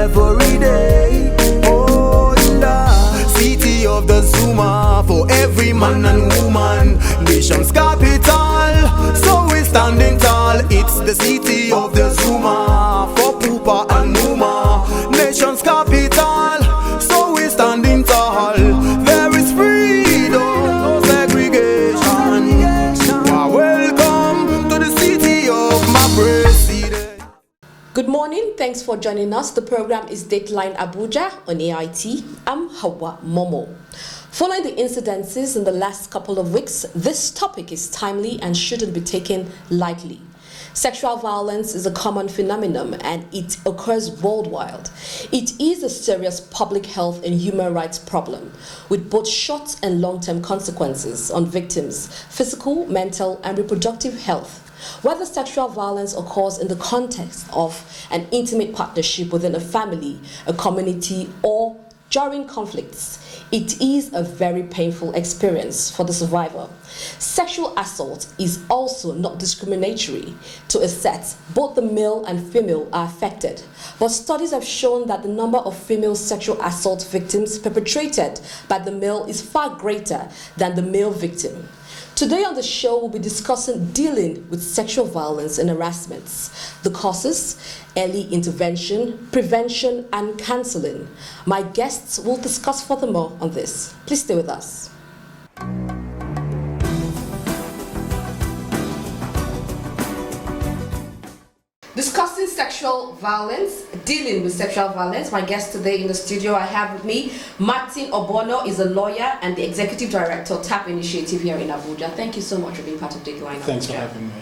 every day. Oh, in the city of the Zuma, for every man and woman, nation's capital, so we're standing tall. It's the city of the Zuma, for Pupa and Numa, nation's capital, so we're standing tall. There is freedom, no segregation. Welcome to the city of my president. Good morning, thanks for joining us. The program is Dateline Abuja on AIT. I'm Hawa Momo. Following the incidences in the last couple of weeks, this topic is timely and shouldn't be taken lightly. Sexual violence is a common phenomenon and it occurs worldwide. It is a serious public health and human rights problem with both short and long-term consequences on victims' physical, mental, and reproductive health. Whether sexual violence occurs in the context of an intimate partnership within a family, a community, or during conflicts, it is a very painful experience for the survivor. Sexual assault is also not discriminatory to a set. Both the male and female are affected, but studies have shown that the number of female sexual assault victims perpetrated by the male is far greater than the male victim. Today on the show, we'll be discussing dealing with sexual violence and harassments, the causes, early intervention, prevention, and counseling. My guests will discuss furthermore on this. Please stay with us. Discussing sexual violence, dealing with sexual violence. My guest today in the studio, I have with me Martin Obono, is a lawyer and the executive director of TAP Initiative here in Abuja. Thank you so much for being part of Dateline Abuja. Thanks for having me.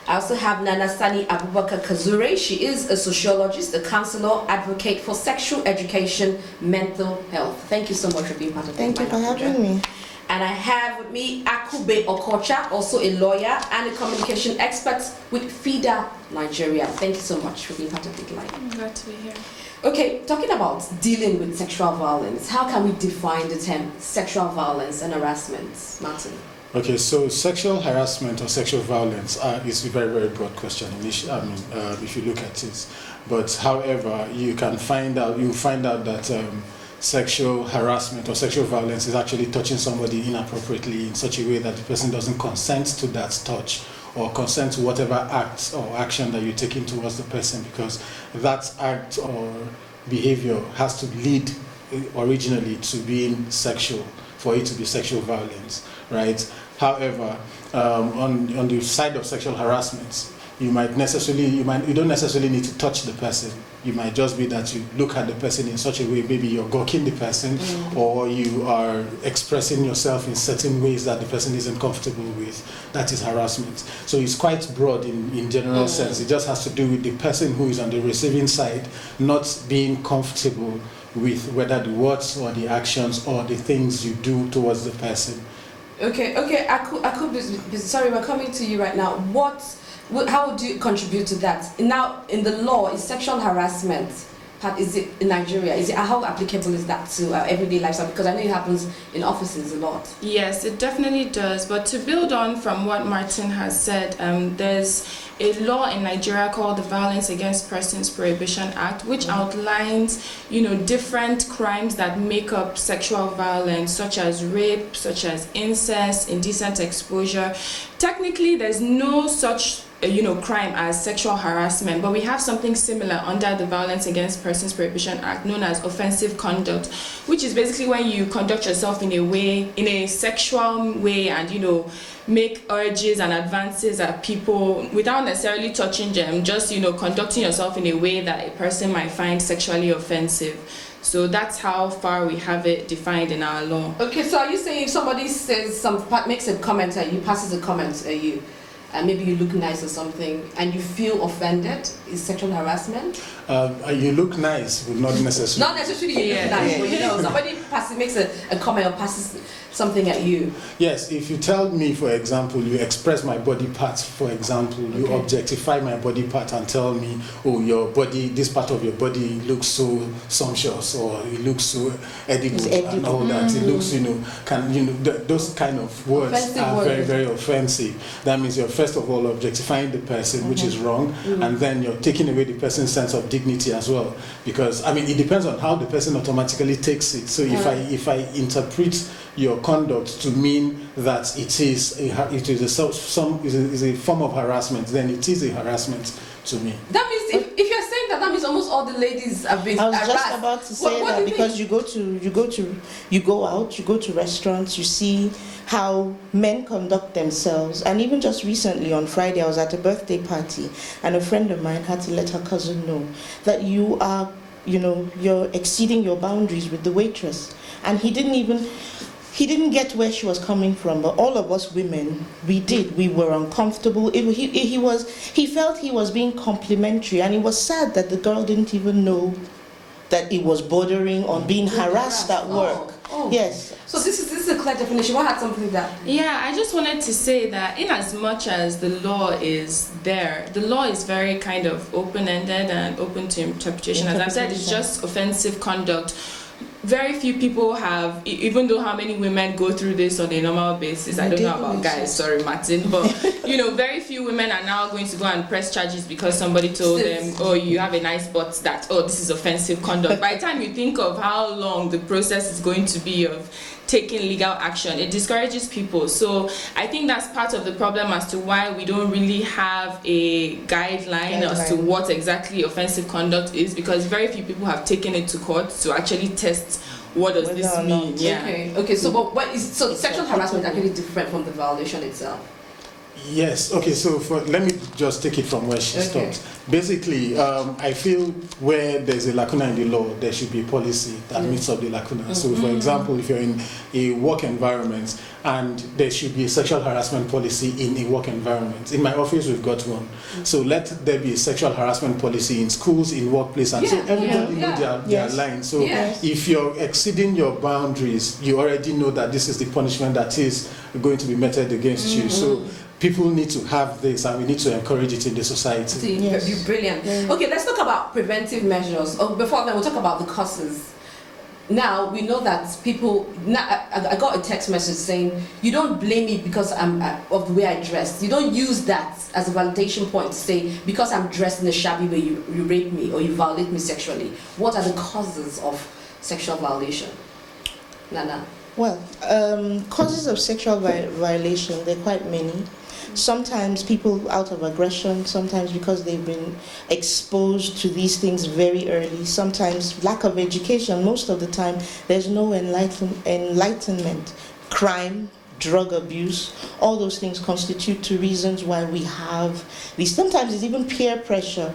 I also have Nana Sani Abubakar Kazure. She is a sociologist, a counselor, advocate for sexual education, mental health. Thank you so much for being part of Dateline Abuja. Thank you for having me. And I have with me Akube Okocha, also a lawyer and a communication expert with FIDA Nigeria. Thank you so much for being part of Dateline. I'm glad to be here. Okay, talking about dealing with sexual violence, how can we define the term sexual violence and harassment, Martin? Okay, so sexual harassment or sexual violence is a very, very broad question. If you look at it, but however, you find out that sexual harassment or sexual violence is actually touching somebody inappropriately in such a way that the person doesn't consent to that touch or consent to whatever act or action that you're taking towards the person, because that act or behavior has to lead originally to being sexual for it to be sexual violence, right? However, on the side of sexual harassment, you don't necessarily need to touch the person. You might just be that you look at the person in such a way, maybe you're gawking the person, or you are expressing yourself in certain ways that the person isn't comfortable with. That is harassment. So it's quite broad in general sense. It just has to do with the person who is on the receiving side not being comfortable with whether the words or the actions or the things you do towards the person. Okay, sorry, we're coming to you right now. How would you contribute to that? Now, in the law, is sexual harassment, is it in Nigeria? How applicable is that to everyday lifestyle? Because I know it happens in offices a lot. Yes, it definitely does. But to build on from what Martin has said, there's a law in Nigeria called the Violence Against Persons Prohibition Act, which outlines, different crimes that make up sexual violence, such as rape, such as incest, indecent exposure. Technically, there's no such crime as sexual harassment, but we have something similar under the Violence Against Persons Prohibition Act known as offensive conduct, which is basically when you conduct yourself in a sexual way and make urges and advances at people without necessarily touching them, just conducting yourself in a way that a person might find sexually offensive. So that's how far we have it defined in our law. Okay, so are you saying if somebody makes a comment at you, passes a comment at you, and maybe you look nice or something, and you feel offended, is sexual harassment? You look nice would not necessarily. Not necessarily you look nice, but somebody makes a comment or passes something at you. Yes, if you tell me, for example, you express my body parts, for example, you objectify my body part and tell me, oh, your body, this part of your body looks so sumptuous, or it looks so edible, and all that. It looks, those kind of words offensive are very, very offensive. That means you're first of all objectifying the person, which is wrong, and then you're taking away the person's sense of dignity as well. Because I mean, it depends on how the person automatically takes it. So if I interpret your conduct to mean that it is a form of harassment, then it is a harassment to me. That means if you're saying that means almost all the ladies have been harassed. I was just about to say that, because you go out, you go to restaurants, you see how men conduct themselves. And even just recently on Friday, I was at a birthday party, and a friend of mine had to let her cousin know that you're exceeding your boundaries with the waitress. And he didn't get where she was coming from, but all of us women, we were uncomfortable. He felt he was being complimentary, and it was sad that the girl didn't even know that it was bordering on being harassed at work. Yes. So this is a clear definition. What had something that? Yeah, I just wanted to say that in as much as the law is there, the law is very kind of open-ended and open to interpretation. As I said, it's just offensive conduct. Very few people have, even though how many women go through this on a normal basis, I don't know about guys, sorry Martin, but very few women are now going to go and press charges because somebody told them, oh, you have a nice butt, that, oh, this is offensive conduct. By the time you think of how long the process is going to be of taking legal action, it discourages people. So I think that's part of the problem as to why we don't really have a guideline as to what exactly offensive conduct is, because very few people have taken it to court to actually test what does this mean. Yeah. Okay. So sexual harassment is actually different from the violation itself. Yes. Okay. So let me just take it from where she stopped. Basically, I feel where there's a lacuna in the law, there should be a policy that meets up the lacuna. So, for example, if you're in a work environment, and there should be a sexual harassment policy in a work environment. In my office, we've got one. So let there be a sexual harassment policy in schools, in workplace, and so everybody know their lines. So if you're exceeding your boundaries, you already know that this is the punishment that is going to be meted against you. So people need to have this, and we need to encourage it in the society. Brilliant. Okay, let's talk about preventive measures. Before that, we'll talk about the causes. Now we know that people. Now I got a text message saying, "You don't blame me because I'm of the way I dressed. You don't use that as a validation point to say because I'm dressed in a shabby way you rape me or you violate me sexually." What are the causes of sexual violation, Nana? Well, causes of sexual violation, there are quite many. Sometimes people out of aggression, sometimes because they've been exposed to these things very early, sometimes lack of education. Most of the time, there's no enlightenment. Crime, drug abuse, all those things constitute two reasons why we have these. Sometimes it's even peer pressure,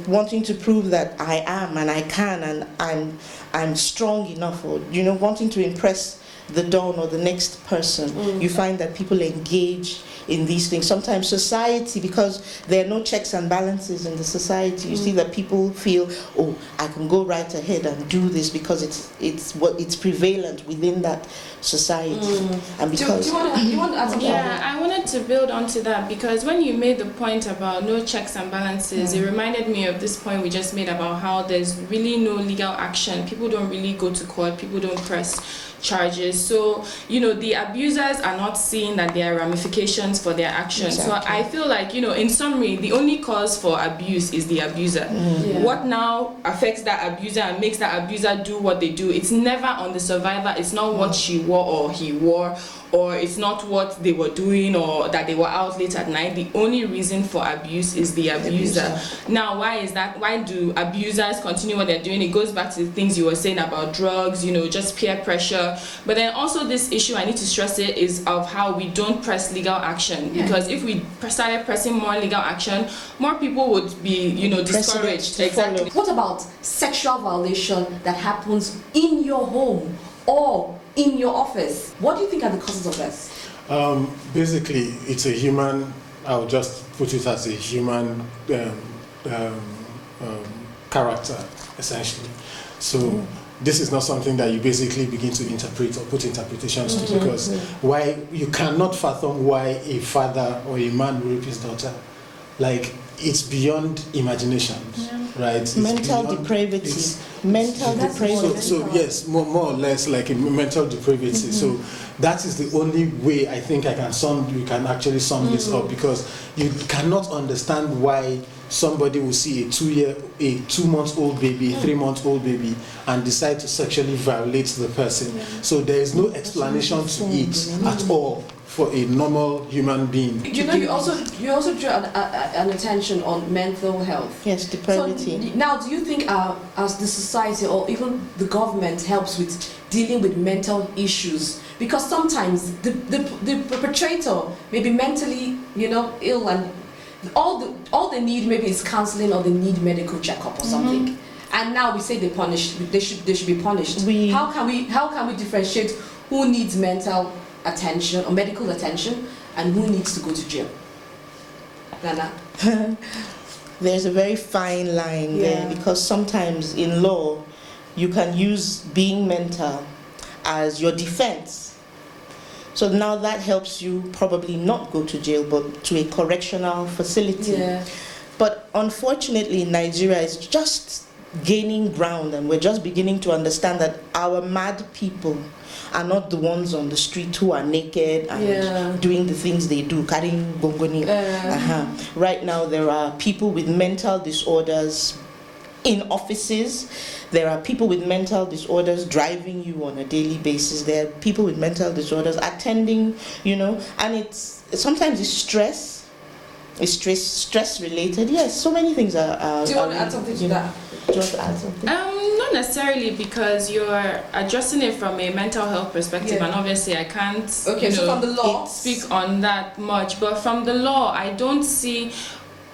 wanting to prove that I am and I can and I'm strong enough, or wanting to impress the dawn or the next person. You find that people engage in these things. Sometimes society, because there are no checks and balances in the society, you see that people feel, oh, I can go right ahead and do this because it's prevalent within that society. And because do you want to add something? Yeah, I wanted to build onto that, because when you made the point about no checks and balances, it reminded me of this point we just made about how there's really no legal action. People don't really go to court, people don't press charges. So, the abusers are not seeing that there are ramifications for their actions. Exactly. So I feel like, in summary, the only cause for abuse is the abuser. What now affects that abuser and makes that abuser do what they do? It's never on the survivor. It's not what she wore or he wore, or it's not what they were doing or that they were out late at night. The only reason for abuse is the abuser. Now, why is that? Why do abusers continue what they're doing? It goes back to the things you were saying about drugs, just peer pressure. But then also this issue, I need to stress it, is of how we don't press legal action. Because if we started pressing more legal action, more people would be, discouraged. Exactly. What about sexual violation that happens in your home or in your office? What do you think are the causes of this? Basically, it's a human, I'll just put it as a human character, essentially. So this is not something that you basically begin to interpret or put interpretations to, because why you cannot fathom why a father or a man will rape his daughter. Like, it's beyond imagination, right? It's Mental beyond- depravity. it's- Mental That's depravity. So yes, more or less like a mental depravity. So that is the only way I think we can actually sum this up, because you cannot understand why somebody will see a 2-month-old baby, a 3-month-old baby, and decide to sexually violate the person. So there is no explanation to it at all for a normal human being. You know, you also drew an attention on mental health. Yes, depravity. So now, do you think as the society or even the government helps with dealing with mental issues? Because sometimes the perpetrator may be mentally, ill, and all they need maybe is counseling, or they need medical checkup or something. And now we say they should be punished. How can we differentiate who needs mental attention or medical attention and who needs to go to jail? Nana? There's a very fine line there, because sometimes in law you can use being mental as your defense. So now that helps you probably not go to jail, but to a correctional facility. Yeah. But unfortunately, Nigeria is just gaining ground, and we're just beginning to understand that our mad people are not the ones on the street who are naked and doing the things they do, carrying bongoni. Right now, there are people with mental disorders in offices. There are people with mental disorders driving you on a daily basis. There are people with mental disorders attending, and sometimes it's stress. It's stress related. Yes, so many things are. Do you want to add something to that? Do you want to add something? Not necessarily, because you're addressing it from a mental health perspective, and obviously I can't so from the law speak on that much. But from the law, I don't see.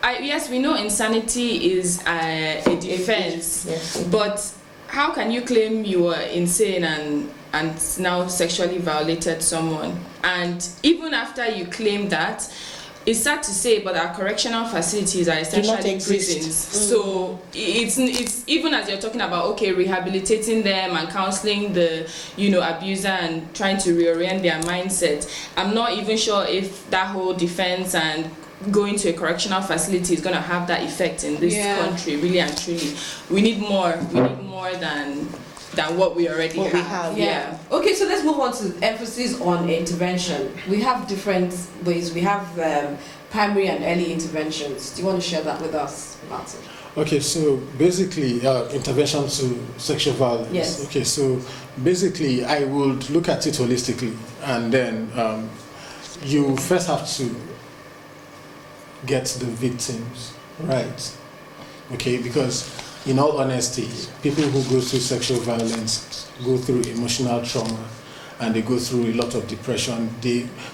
Yes, we know insanity is a defense, but how can you claim you were insane and now sexually violated someone? And even after you claim that, it's sad to say, but our correctional facilities are essentially prisons. So it's even as you're talking about rehabilitating them and counseling the abuser and trying to reorient their mindset. I'm not even sure if that whole defense and going to a correctional facility is going to have that effect in this country, really and truly. We need more. We need more than what we already have. Yeah. Okay, so let's move on to emphasis on intervention. We have different ways. We have primary and early interventions. Do you want to share that with us, Martin? Okay, so basically, intervention to sexual violence. Yes. Okay, so basically, I would look at it holistically, and then you first have to get the victims right. Okay, because in all honesty, people who go through sexual violence go through emotional trauma, and they go through a lot of depression.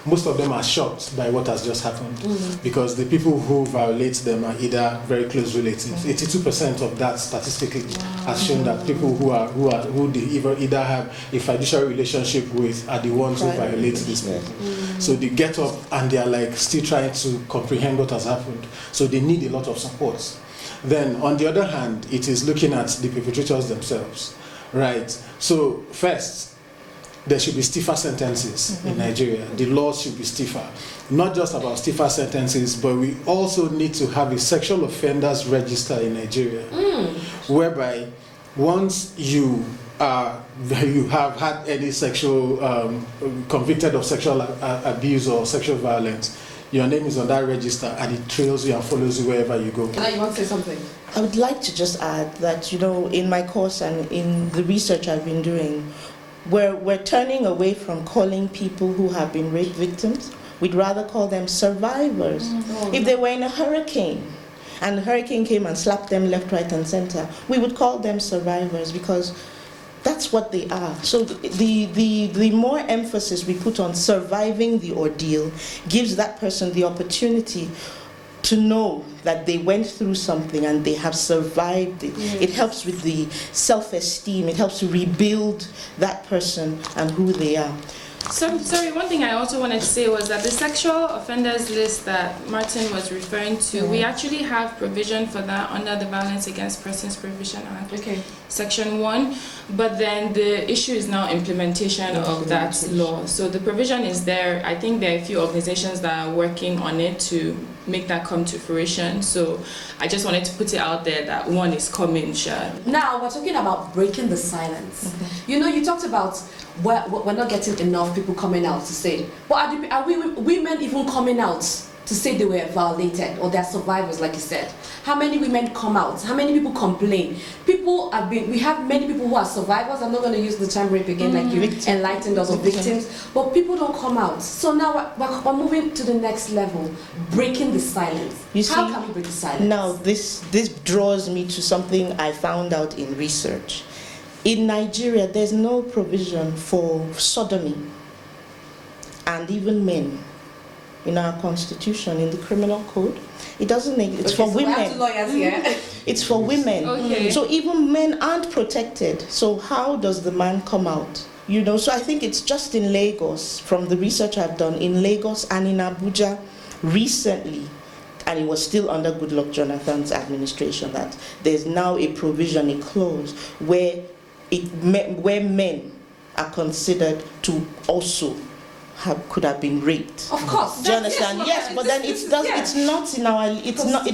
Most of them are shocked by what has just happened, because the people who violate them are either very close relatives. 82% of that statistically has shown that people who they either have a fiduciary relationship with are the ones who violate these people. So they get up and they are like still trying to comprehend what has happened. So they need a lot of support. Then on the other hand, it is looking at the perpetrators themselves, right? So first, there should be stiffer sentences in Nigeria. The laws should be stiffer. Not just about stiffer sentences, but we also need to have a sexual offenders register in Nigeria, whereby once you have had any sexual, convicted of sexual abuse or sexual violence, your name is on that register and it trails you and follows you wherever you go. You want to say something? I would like to just add that, in my course and in the research I've been doing, we're turning away from calling people who have been rape victims. We'd rather call them survivors. If they were in a hurricane and the hurricane came and slapped them left, right, and center, we would call them survivors, because that's what they are. So the more emphasis we put on surviving the ordeal gives that person the opportunity to know that they went through something and they have survived it. It helps with the self-esteem. It helps to rebuild that person and who they are. So, sorry, one thing I also wanted to say was that the sexual offenders list that Martin was referring to, we actually have provision for that under the Violence Against Persons Prohibition Act, Section 1, but then the issue is now implementation of that law. So the provision is there. I think there are a few organizations that are working on it to make that come to fruition. So I just wanted to put it out there that one is coming, sure. Now we're talking about breaking the silence. You know, you talked about we're not getting enough people coming out to say, but are we women even coming out to say they were violated or they're survivors, like you said? How many women come out? How many people complain? We have many people who are survivors. I'm not going to use the term rape again, like you enlightened us, or victims, but people don't come out. So now we're moving to the next level, breaking the silence. How can we break the silence? Now, this draws me to something I found out in research. In Nigeria, there's no provision for sodomy and even men in our constitution, in the criminal code. It doesn't. It's for women. We have two lawyers here. It's for women. Okay. So even men aren't protected. So how does the man come out? You know. So I think it's just in Lagos, from the research I've done in Lagos and in Abuja recently, and it was still under Goodluck Jonathan's administration, that there's now a provision, a clause where men are considered to also could have been raped. Of course. Do you understand? Yes, but then it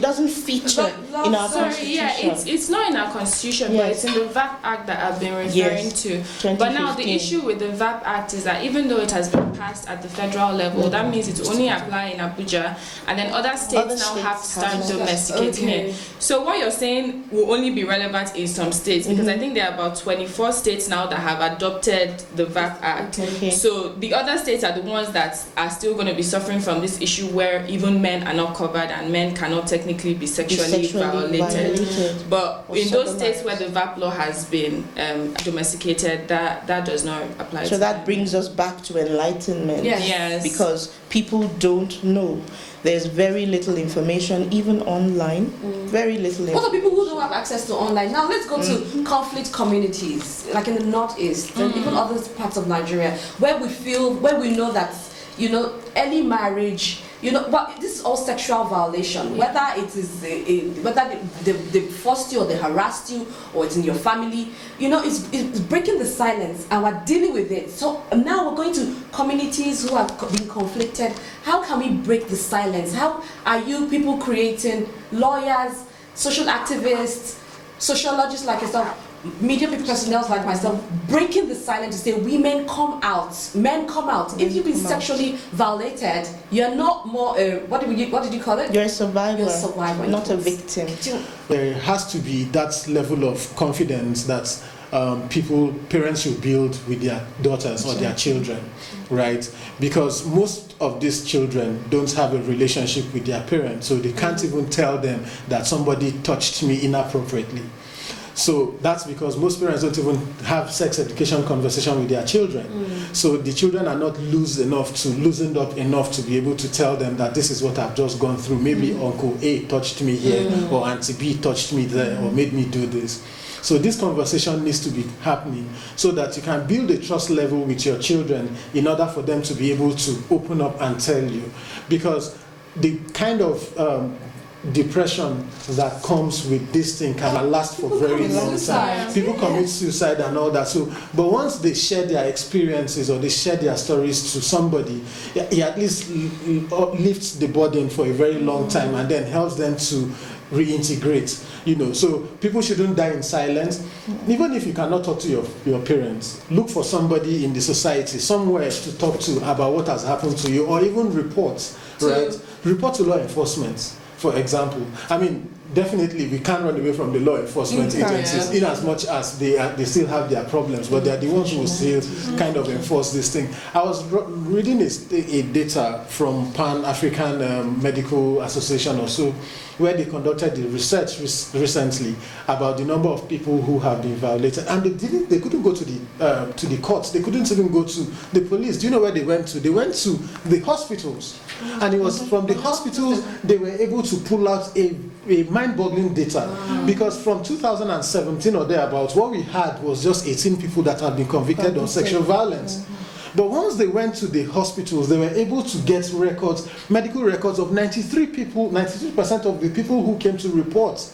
doesn't feature in our constitution. Yeah, it's not in our constitution, but it's in the VAP Act that I've been referring to. But now the issue with the VAP Act is that even though it has been passed at the federal level, that means it only applies in Abuja, and then other states have to start domesticating it. So what you're saying will only be relevant in some states, because I think there are about 24 states now that have adopted the VAP Act. So the other states are the ones that are still going to be suffering from this issue, where even men are not covered and men cannot technically be sexually violated. But in those states where the VAP law has been domesticated, that does not apply. So that brings us back to enlightenment. Yes. Because people don't know. There's very little information, even online. Very little information. What are people who don't have access to online? Now let's go to conflict communities, like in the Northeast and even other parts of Nigeria, where we know that, you know, early marriage, you know, but this is all sexual violation. Whether it is whether they forced you or they harassed you or it's in your family, you know, it's breaking the silence, and we're dealing with it. So now we're going to communities who have been conflicted. How can we break the silence? How are you people creating, lawyers, social activists, sociologists like yourself, media personnel like myself, breaking the silence to say, women come out, men come out. If you've been sexually violated, you're not more what did you call it? You're a survivor. You're a survivor, not a victim. There has to be that level of confidence that parents should build with their daughters or their children, right? Because most of these children don't have a relationship with their parents, so they can't even tell them that somebody touched me inappropriately. So that's because most parents don't even have sex education conversation with their children. So the children are not loosened up enough to be able to tell them that this is what I've just gone through. Maybe Uncle A touched me here, or Auntie B touched me there, or made me do this. So this conversation needs to be happening so that you can build a trust level with your children in order for them to be able to open up and tell you. Because the kind of depression that comes with this thing can last for very long time. People commit suicide and all that. So, but once they share their experiences or they share their stories to somebody, it at least lifts the burden for a very long time and then helps them to reintegrate. You know, so people shouldn't die in silence. Even if you cannot talk to your parents, look for somebody in the society, somewhere to talk to about what has happened to you, or even report, right? Report to law enforcement. For example, I mean, definitely we can't run away from the law enforcement agencies, in as much as they still have their problems, but they're the ones who will still kind of enforce this thing. I was reading a data from Pan-African Medical Association or so, where they conducted the research recently about the number of people who have been violated, and they couldn't go to the courts. They couldn't even go to the police. Do you know where they went to? They went to the hospitals, and it was from the hospitals they were able to pull out a mind-boggling data, because from 2017 or thereabouts, what we had was just 18 people that had been convicted of sexual violence. But once they went to the hospitals, they were able to get medical records of 93%of the people who came to report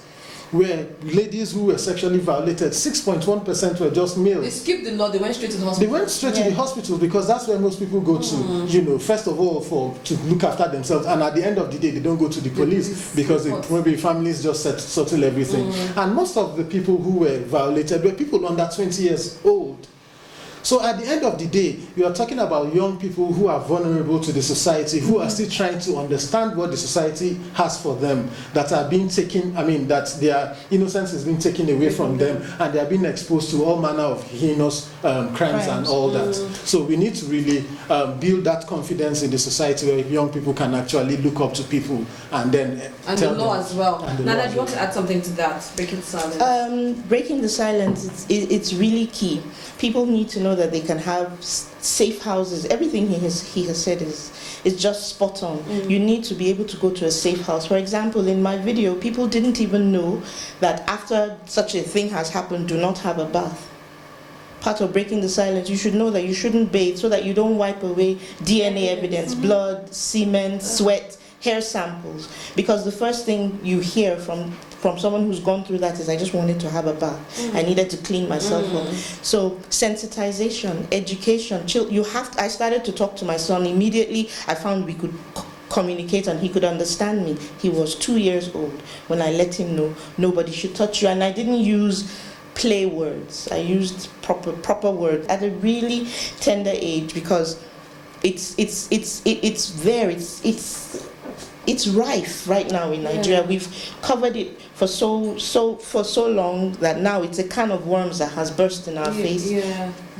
where ladies who were sexually violated, 6.1% were just They males. skipped the law, they went straight to the They hospital. went straight to the hospital because that's where most people go to, you know, first of all to look after themselves, and at the end of the day they don't go to the police because maybe families just settle everything. And most of the people who were violated were people under 20 years old. So at the end of the day, we are talking about young people who are vulnerable to the society, who are still trying to understand what the society has for them, that are being taken, that their innocence is being taken away from them, and they are being exposed to all manner of heinous crimes and all that. So we need to really build that confidence in the society where young people can actually look up to people and then tell the law them. as well. Nana, law do you want to add something to that? Breaking the silence. Breaking the silence, it's really key. People need to know that they can have safe houses. Everything he has said is just spot on. You need to be able to go to a safe house. For example, in my video, people didn't even know that after such a thing has happened, do not have a bath. Part of breaking the silence, you should know that you shouldn't bathe so that you don't wipe away DNA evidence, blood, semen, sweat, hair samples. Because the first thing you hear from someone who's gone through that is, I just wanted to have a bath. I needed to clean myself up. So sensitization, education, I started to talk to my son immediately. I found we could communicate and he could understand me. He was 2 years old when I let him know nobody should touch you, and I didn't use play words. I used proper words at a really tender age, because it's rife right now in Nigeria. We've covered it for so long that now it's a can of worms that has burst in our face.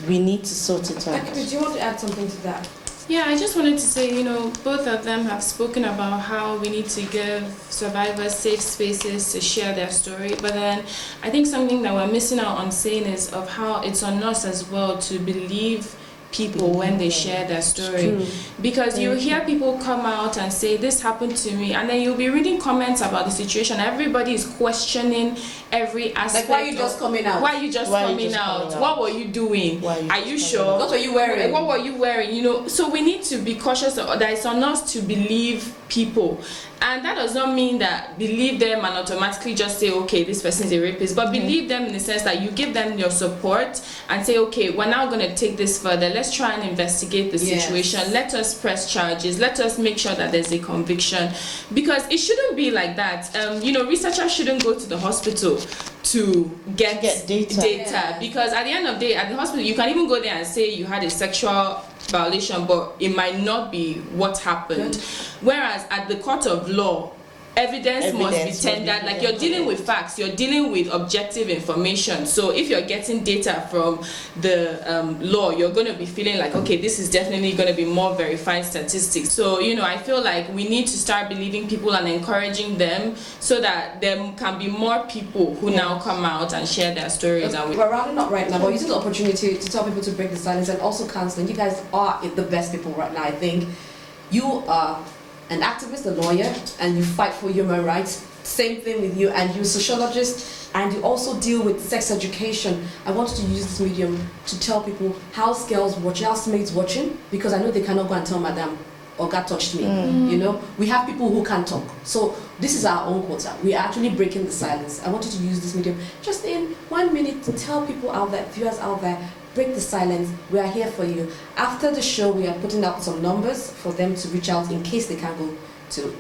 We need to sort it out. Do you want to add something to that? Yeah, I just wanted to say, both of them have spoken about how we need to give survivors safe spaces to share their story. But then I think something that we're missing out on saying is of how it's on us as well to believe people when they share their story, because you hear people come out and say this happened to me, and then you'll be reading comments about the situation. Everybody is questioning every aspect. Like, why are you just coming out? Why are you just coming out? What were you doing? Are you sure? What were you wearing? What were you wearing? So we need to be cautious that it's on us to believe people. And that does not mean that believe them and automatically just say, okay, this person is a rapist, but believe them in the sense that you give them your support and say, okay, we're now going to take this further. Let's try and investigate the situation. Let us press charges. Let us make sure that there's a conviction, because it shouldn't be like that. Researchers shouldn't go to the hospital to get data, because at the end of the day, at the hospital, you can even go there and say you had a sexual violation, but it might not be what happened. Whereas at the court of law, evidence must be tendered. Like, you're dealing with facts, you're dealing with objective information. So if you're getting data from the law, you're going to be feeling like, okay, this is definitely going to be more verified statistics. So I feel like we need to start believing people and encouraging them, so that there can be more people who now come out and share their stories. And we're rounding up right now, but using the opportunity to tell people to break the silence, and also counseling. You guys are the best people right now. I think you are an activist, a lawyer, and you fight for human rights. Same thing with you, and you're a sociologist, and you also deal with sex education. I wanted to use this medium to tell people house girls watching, housemates watching, because I know they cannot go and tell madam, or God touched me. We have people who can talk. So this is our own quota. We are actually breaking the silence. I wanted to use this medium just in 1 minute to tell people out there, viewers out there, break the silence. We are here for you. After the show, we are putting out some numbers for them to reach out in case they can't go to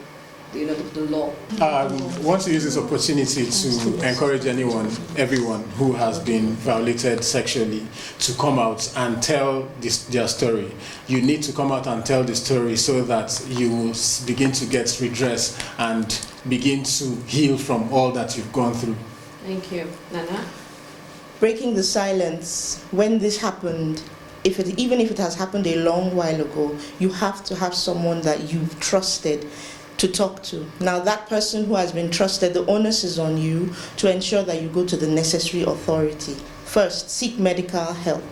the law. I want to use this opportunity to encourage everyone who has been violated sexually to come out and tell their story. You need to come out and tell the story so that you will begin to get redress and begin to heal from all that you've gone through. Thank you. Nana? Breaking the silence, when this happened, even if it has happened a long while ago, you have to have someone that you've trusted to talk to. Now, that person who has been trusted, the onus is on you to ensure that you go to the necessary authority. First, seek medical help.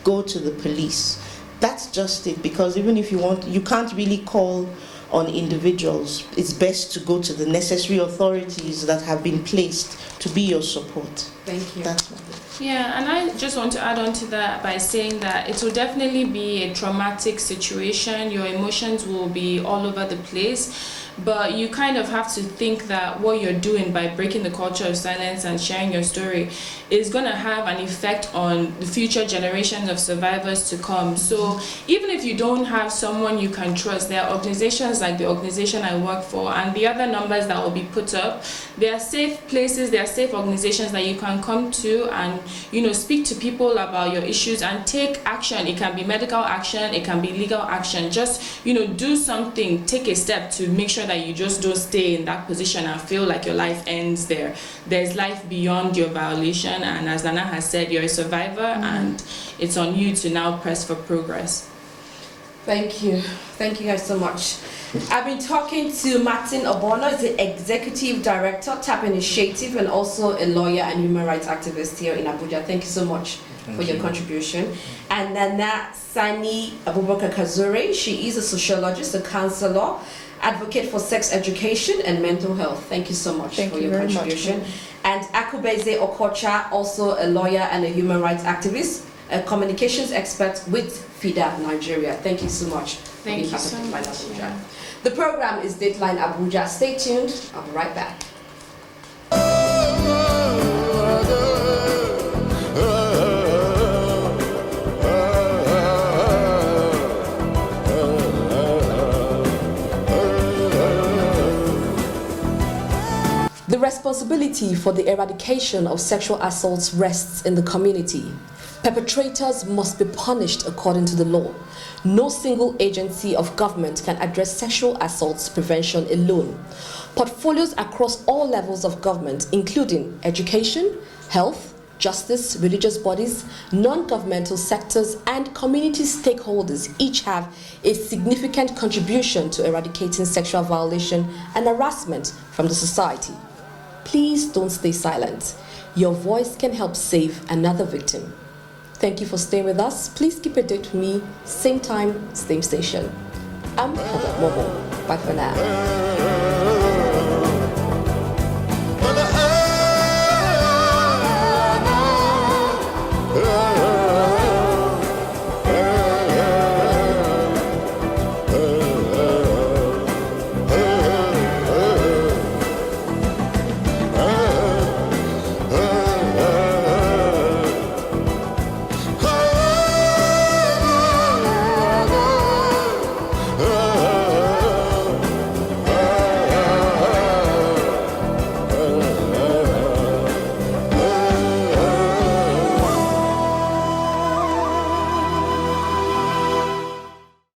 Go to the police. That's just it, because even if you can't really call on individuals. It's best to go to the necessary authorities that have been placed to be your support. Thank you. That's my Yeah, and I just want to add on to that by saying that it will definitely be a traumatic situation. Your emotions will be all over the place. but you kind of have to think that what you're doing by breaking the culture of silence and sharing your story is going to have an effect on the future generations of survivors to come. So even if you don't have someone you can trust, there are organizations like the organization I work for and the other numbers that will be put up. There are safe places, there are safe organizations that you can come to and, you know, speak to people about your issues and take action. It can be medical action, it can be legal action. Just, you know, do something, take a step to make sure that you just don't stay in that position and feel like your life ends there. There's life beyond your violation, and as Nana has said, you're a survivor and it's on you to now press for progress. Thank you. Thank you guys so much. I've been talking to Martin Obono, he's the Executive Director, TAP Initiative, and also a lawyer and human rights activist here in Abuja. Thank you so much for your contribution. And Nana Sani Abubakar Kazure, she is a sociologist, a counselor, advocate for sex education and mental health. Thank you so much for your contribution. And Akubeze Okocha, also a lawyer and a human rights activist, a communications expert with FIDA Nigeria. Thank you so much. Thank you so much. The program is Dateline Abuja. Stay tuned. I'll be right back. The responsibility for the eradication of sexual assaults rests in the community. Perpetrators must be punished according to the law. No single agency of government can address sexual assaults prevention alone. Portfolios across all levels of government, including education, health, justice, religious bodies, non-governmental sectors, and community stakeholders each have a significant contribution to eradicating sexual violation and harassment from the society. Please don't stay silent. Your voice can help save another victim. Thank you for staying with us. Please keep a date with me, same time, same station. I'm Hawa Momo. Bye for now.